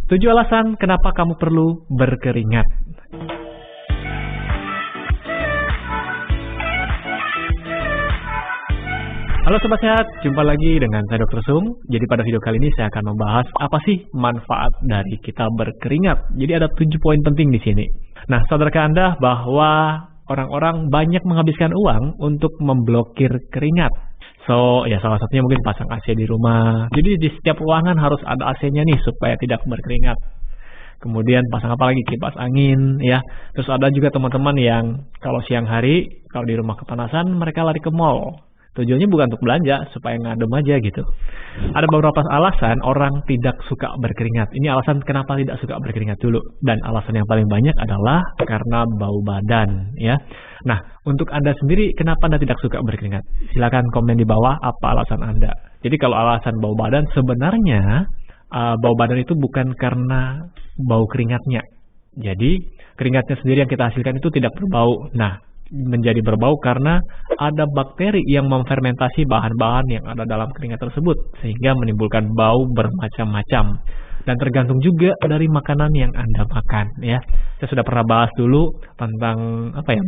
7 alasan kenapa kamu perlu berkeringat. Halo Sobat Sehat, jumpa lagi dengan saya Dr. Sung. Jadi pada video kali ini saya akan membahas apa sih manfaat dari kita berkeringat. Jadi ada 7 poin penting di sini. Nah, saudarkah Anda bahwa orang-orang banyak menghabiskan uang untuk memblokir keringat. So, ya salah satunya mungkin pasang AC di rumah. Jadi di setiap ruangan harus ada AC-nya nih supaya tidak berkeringat. Kemudian pasang apa lagi? Kipas angin, ya. Terus ada juga teman-teman yang kalau siang hari, kalau di rumah kepanasan, mereka lari ke mall. Tujuannya bukan untuk belanja, supaya ngadem aja gitu. Ada beberapa alasan orang tidak suka berkeringat. Ini alasan kenapa tidak suka berkeringat dulu. Dan alasan yang paling banyak adalah karena bau badan, ya. Nah, untuk Anda sendiri, kenapa Anda tidak suka berkeringat? Silakan komen di bawah apa alasan Anda. Jadi kalau alasan bau badan, sebenarnya bau badan itu bukan karena bau keringatnya. Jadi keringatnya sendiri yang kita hasilkan itu tidak berbau. Nah, menjadi berbau karena ada bakteri yang memfermentasi bahan-bahan yang ada dalam keringat tersebut sehingga menimbulkan bau bermacam-macam. Dan tergantung juga dari makanan yang Anda makan, ya. Saya sudah pernah bahas dulu tentang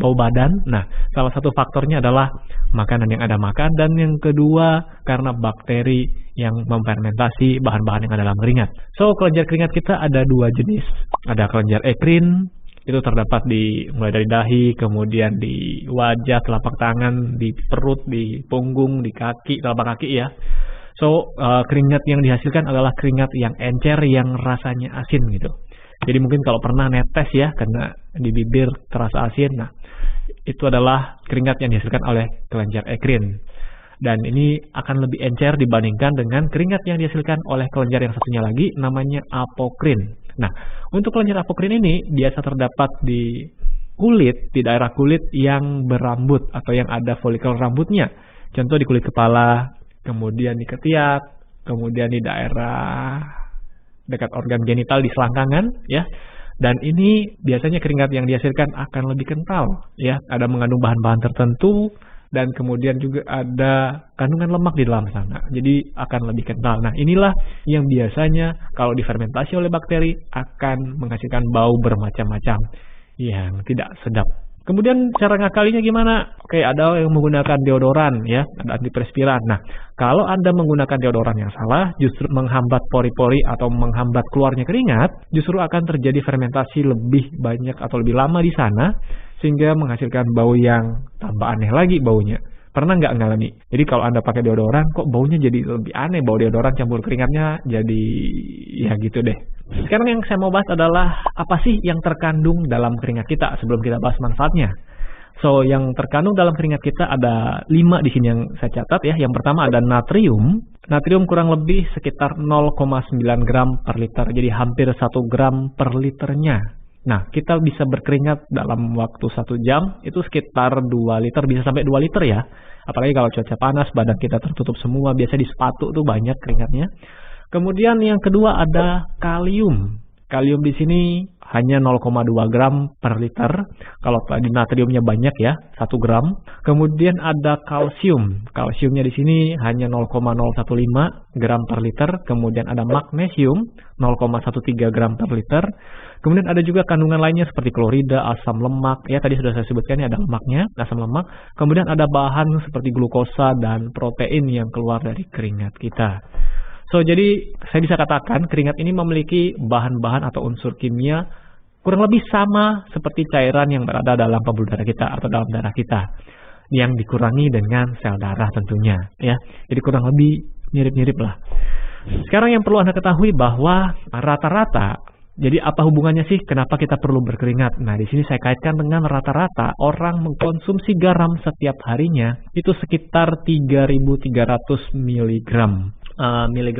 bau badan. Nah, salah satu faktornya adalah makanan yang Anda makan, dan yang kedua karena bakteri yang memfermentasi bahan-bahan yang ada dalam keringat. So, kelenjar keringat kita ada 2 jenis. Ada kelenjar ekrin, itu terdapat mulai dari dahi, kemudian di wajah, telapak tangan, di perut, di punggung, di kaki, telapak kaki, ya. So, keringat yang dihasilkan adalah keringat yang encer, yang rasanya asin gitu. Jadi mungkin kalau pernah netes ya, karena di bibir terasa asin, nah itu adalah keringat yang dihasilkan oleh kelenjar ekrin. Dan ini akan lebih encer dibandingkan dengan keringat yang dihasilkan oleh kelenjar yang satunya lagi, namanya apokrin. Nah, untuk kelenjar apokrin ini biasa terdapat di kulit, di daerah kulit yang berambut atau yang ada folikel rambutnya. Contoh di kulit kepala, kemudian di ketiak, kemudian di daerah dekat organ genital di selangkangan, ya. Dan ini biasanya keringat yang dihasilkan akan lebih kental, ya. Ada mengandung bahan-bahan tertentu dan kemudian juga ada kandungan lemak di dalam sana. Jadi akan lebih kental. Nah, inilah yang biasanya kalau difermentasi oleh bakteri akan menghasilkan bau bermacam-macam yang tidak sedap. Kemudian cara ngakalinya gimana? Oke, ada yang menggunakan deodoran, ya, ada antiperspiran. Nah, kalau Anda menggunakan deodoran yang salah, justru menghambat pori-pori atau menghambat keluarnya keringat, justru akan terjadi fermentasi lebih banyak atau lebih lama di sana, sehingga menghasilkan bau yang tambah aneh lagi baunya. Pernah nggak ngalami? Jadi kalau Anda pakai deodoran, kok baunya jadi lebih aneh, bau deodoran campur keringatnya jadi ya gitu deh. Sekarang yang saya mau bahas adalah apa sih yang terkandung dalam keringat kita sebelum kita bahas manfaatnya. So, yang terkandung dalam keringat kita ada 5 di sini yang saya catat, ya. Yang pertama ada natrium. Natrium kurang lebih sekitar 0,9 gram per liter, jadi hampir 1 gram per liternya. Nah, kita bisa berkeringat dalam waktu 1 jam, itu sekitar 2 liter, bisa sampai 2 liter ya. Apalagi kalau cuaca panas, badan kita tertutup semua, biasa di sepatu tuh banyak keringatnya. Kemudian yang kedua ada kalium. Kalium di sini hanya 0,2 gram per liter. Kalau tadi natriumnya banyak ya, 1 gram. Kemudian ada kalsium. Kalsiumnya di sini hanya 0,015 gram per liter. Kemudian ada magnesium 0,13 gram per liter. Kemudian ada juga kandungan lainnya seperti klorida, asam lemak. Ya, tadi sudah saya sebutkan ya, ada lemaknya, asam lemak. Kemudian ada bahan seperti glukosa dan protein yang keluar dari keringat kita. So, jadi saya bisa katakan keringat ini memiliki bahan-bahan atau unsur kimia kurang lebih sama seperti cairan yang berada dalam pembuluh darah kita atau dalam darah kita, yang dikurangi dengan sel darah tentunya, ya. Jadi kurang lebih mirip-mirip lah. Sekarang yang perlu Anda ketahui bahwa rata-rata, jadi apa hubungannya sih kenapa kita perlu berkeringat? Nah, di sini saya kaitkan dengan rata-rata orang mengkonsumsi garam setiap harinya itu sekitar 3.300 miligram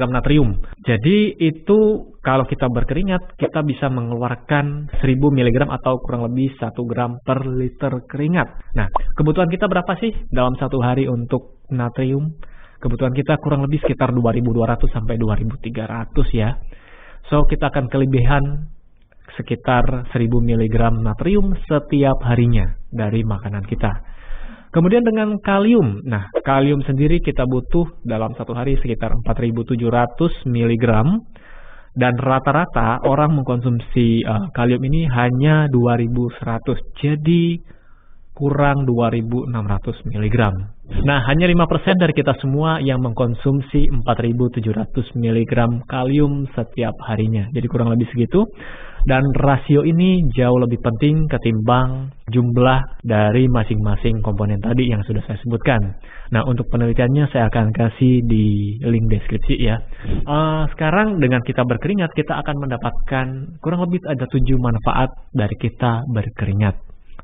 natrium. Jadi itu kalau kita berkeringat, kita bisa mengeluarkan 1000 mg atau kurang lebih 1 gram per liter keringat. Nah, kebutuhan kita berapa sih dalam 1 hari untuk natrium? Kebutuhan kita kurang lebih sekitar 2.200 sampai 2.300 ya. So, kita akan kelebihan sekitar 1000 mg natrium setiap harinya dari makanan kita. Kemudian dengan kalium. Nah, kalium sendiri kita butuh dalam 1 hari sekitar 4.700 mg. Dan rata-rata orang mengkonsumsi kalium ini hanya 2100, jadi kurang 2600 mg. Nah, hanya 5% dari kita semua yang mengkonsumsi 4700 mg kalium setiap harinya. Jadi kurang lebih segitu. Dan rasio ini jauh lebih penting ketimbang jumlah dari masing-masing komponen tadi yang sudah saya sebutkan. Nah, untuk penelitiannya saya akan kasih di link deskripsi ya. Sekarang dengan kita berkeringat, kita akan mendapatkan kurang lebih ada 7 manfaat dari kita berkeringat.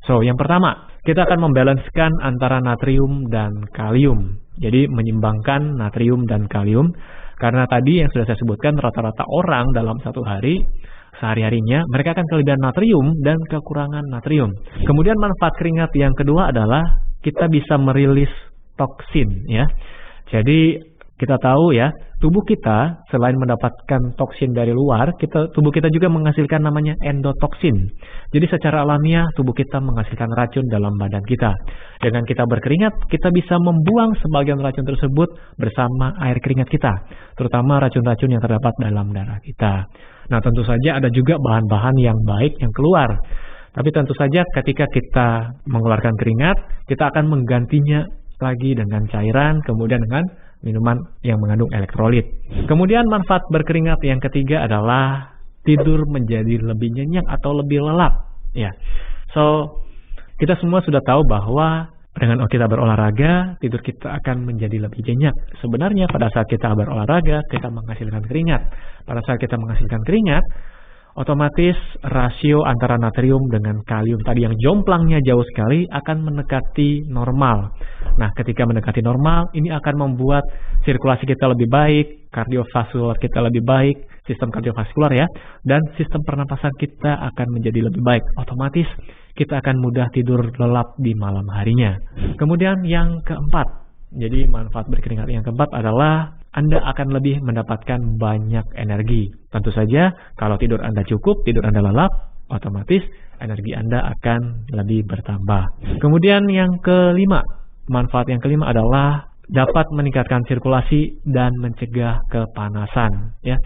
So, yang pertama, kita akan membalanskan antara natrium dan kalium. Jadi, menyimbangkan natrium dan kalium. Karena tadi yang sudah saya sebutkan, rata-rata orang dalam satu hari, sehari-harinya, mereka akan kelebihan natrium dan kekurangan natrium. Kemudian manfaat keringat yang kedua adalah kita bisa merilis toksin ya. Jadi kita tahu ya, tubuh kita selain mendapatkan toksin dari luar, tubuh kita juga menghasilkan namanya endotoksin. Jadi secara alamiah tubuh kita menghasilkan racun dalam badan kita. Dengan kita berkeringat, kita bisa membuang sebagian racun tersebut bersama air keringat kita, terutama racun-racun yang terdapat dalam darah kita. Nah, tentu saja ada juga bahan-bahan yang baik yang keluar. Tapi tentu saja ketika kita mengeluarkan keringat, kita akan menggantinya lagi dengan cairan, kemudian dengan minuman yang mengandung elektrolit. Kemudian manfaat berkeringat yang ketiga adalah tidur menjadi lebih nyenyak atau lebih lelap. Ya, so kita semua sudah tahu bahwa dengan kita berolahraga, tidur kita akan menjadi lebih nyenyak. Sebenarnya pada saat kita berolahraga, kita menghasilkan keringat. Pada saat kita menghasilkan keringat, otomatis rasio antara natrium dengan kalium tadi yang jomplangnya jauh sekali akan mendekati normal. Nah, ketika mendekati normal, ini akan membuat sirkulasi kita lebih baik, kardiovaskular kita lebih baik, sistem kardiovaskular ya, dan sistem pernapasan kita akan menjadi lebih baik. Otomatis kita akan mudah tidur lelap di malam harinya. Kemudian yang keempat, jadi manfaat berkeringat yang keempat adalah Anda akan lebih mendapatkan banyak energi. Tentu saja kalau tidur Anda cukup, tidur Anda lelap, otomatis energi Anda akan lebih bertambah. Kemudian yang kelima, manfaat yang kelima adalah dapat meningkatkan sirkulasi dan mencegah kepanasan. Ya,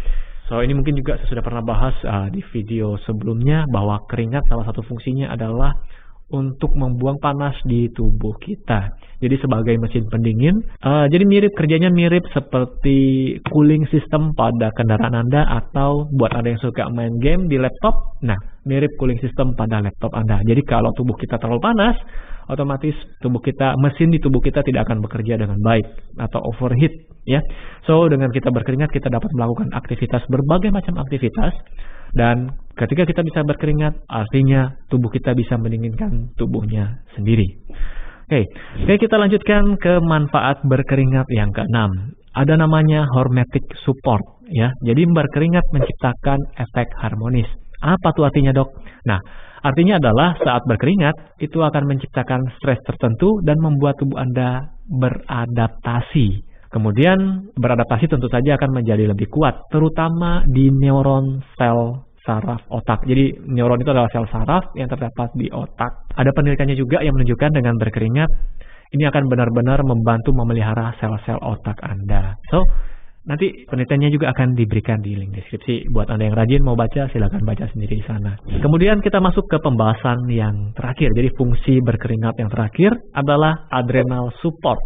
so ini mungkin juga saya sudah pernah bahas di video sebelumnya bahwa keringat salah satu fungsinya adalah untuk membuang panas di tubuh kita. Jadi sebagai mesin pendingin, jadi kerjanya mirip seperti cooling system pada kendaraan Anda, atau buat Anda yang suka main game di laptop, nah mirip cooling system pada laptop Anda. Jadi kalau tubuh kita terlalu panas, otomatis mesin di tubuh kita tidak akan bekerja dengan baik atau overheat ya. So dengan kita berkeringat, kita dapat melakukan berbagai macam aktivitas. Dan ketika kita bisa berkeringat, artinya tubuh kita bisa mendinginkan tubuhnya sendiri. Oke, kita lanjutkan ke manfaat berkeringat yang keenam. Ada namanya hormetic support ya. Jadi berkeringat menciptakan efek harmonis. Apa tuh artinya, Dok? Nah, artinya adalah saat berkeringat itu akan menciptakan stres tertentu dan membuat tubuh Anda beradaptasi. Kemudian beradaptasi tentu saja akan menjadi lebih kuat, terutama di neuron sel saraf otak. Jadi neuron itu adalah sel saraf yang terdapat di otak. Ada penelitiannya juga yang menunjukkan dengan berkeringat, ini akan benar-benar membantu memelihara sel-sel otak Anda. So, nanti penelitiannya juga akan diberikan di link deskripsi. Buat Anda yang rajin mau baca, silakan baca sendiri di sana. Kemudian kita masuk ke pembahasan yang terakhir. Jadi fungsi berkeringat yang terakhir adalah adrenal support.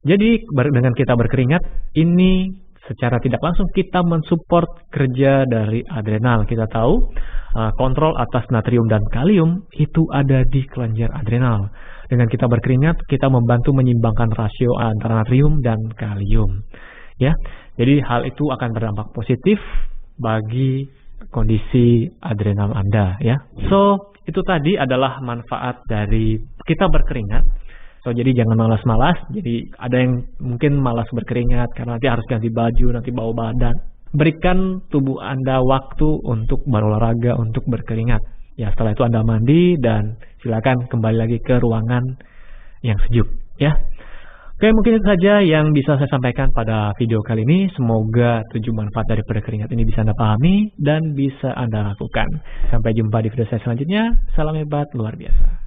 Jadi dengan kita berkeringat, ini secara tidak langsung kita mensupport kerja dari adrenal. Kita tahu kontrol atas natrium dan kalium itu ada di kelenjar adrenal. Dengan kita berkeringat, kita membantu menyimbangkan rasio antara natrium dan kalium. Ya, jadi hal itu akan berdampak positif bagi kondisi adrenal Anda. Ya, so itu tadi adalah manfaat dari kita berkeringat. So, jadi jangan malas-malas. Jadi ada yang mungkin malas berkeringat karena nanti harus ganti baju, nanti bawa badan. Berikan tubuh Anda waktu untuk berolahraga, untuk berkeringat. Ya, setelah itu Anda mandi dan silakan kembali lagi ke ruangan yang sejuk. Ya, oke, mungkin itu saja yang bisa saya sampaikan pada video kali ini. Semoga 7 manfaat dari berkeringat ini bisa Anda pahami dan bisa Anda lakukan. Sampai jumpa di video saya selanjutnya. Salam hebat luar biasa.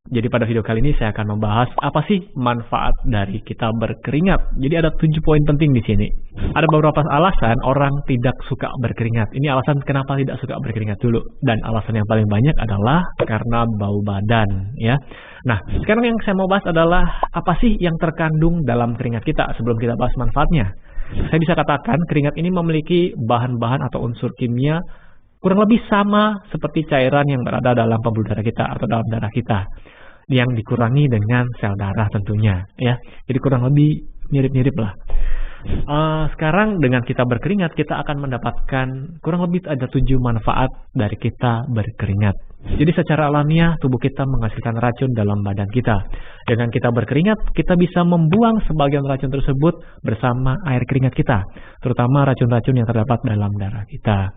Jadi pada video kali ini saya akan membahas apa sih manfaat dari kita berkeringat. Jadi ada 7 poin penting di sini. Ada beberapa alasan orang tidak suka berkeringat. Ini alasan kenapa tidak suka berkeringat dulu. Dan alasan yang paling banyak adalah karena bau badan, ya. Nah, sekarang yang saya mau bahas adalah apa sih yang terkandung dalam keringat kita sebelum kita bahas manfaatnya. Saya bisa katakan keringat ini memiliki bahan-bahan atau unsur kimia kurang lebih sama seperti cairan yang berada dalam pembuluh darah kita atau dalam darah kita, yang dikurangi dengan sel darah tentunya, ya. Jadi kurang lebih mirip-mirip lah. Sekarang dengan kita berkeringat, kita akan mendapatkan kurang lebih ada 7 manfaat dari kita berkeringat. Jadi secara alamiah tubuh kita menghasilkan racun dalam badan kita. Dengan kita berkeringat, kita bisa membuang sebagian racun tersebut bersama air keringat kita, terutama racun-racun yang terdapat dalam darah kita.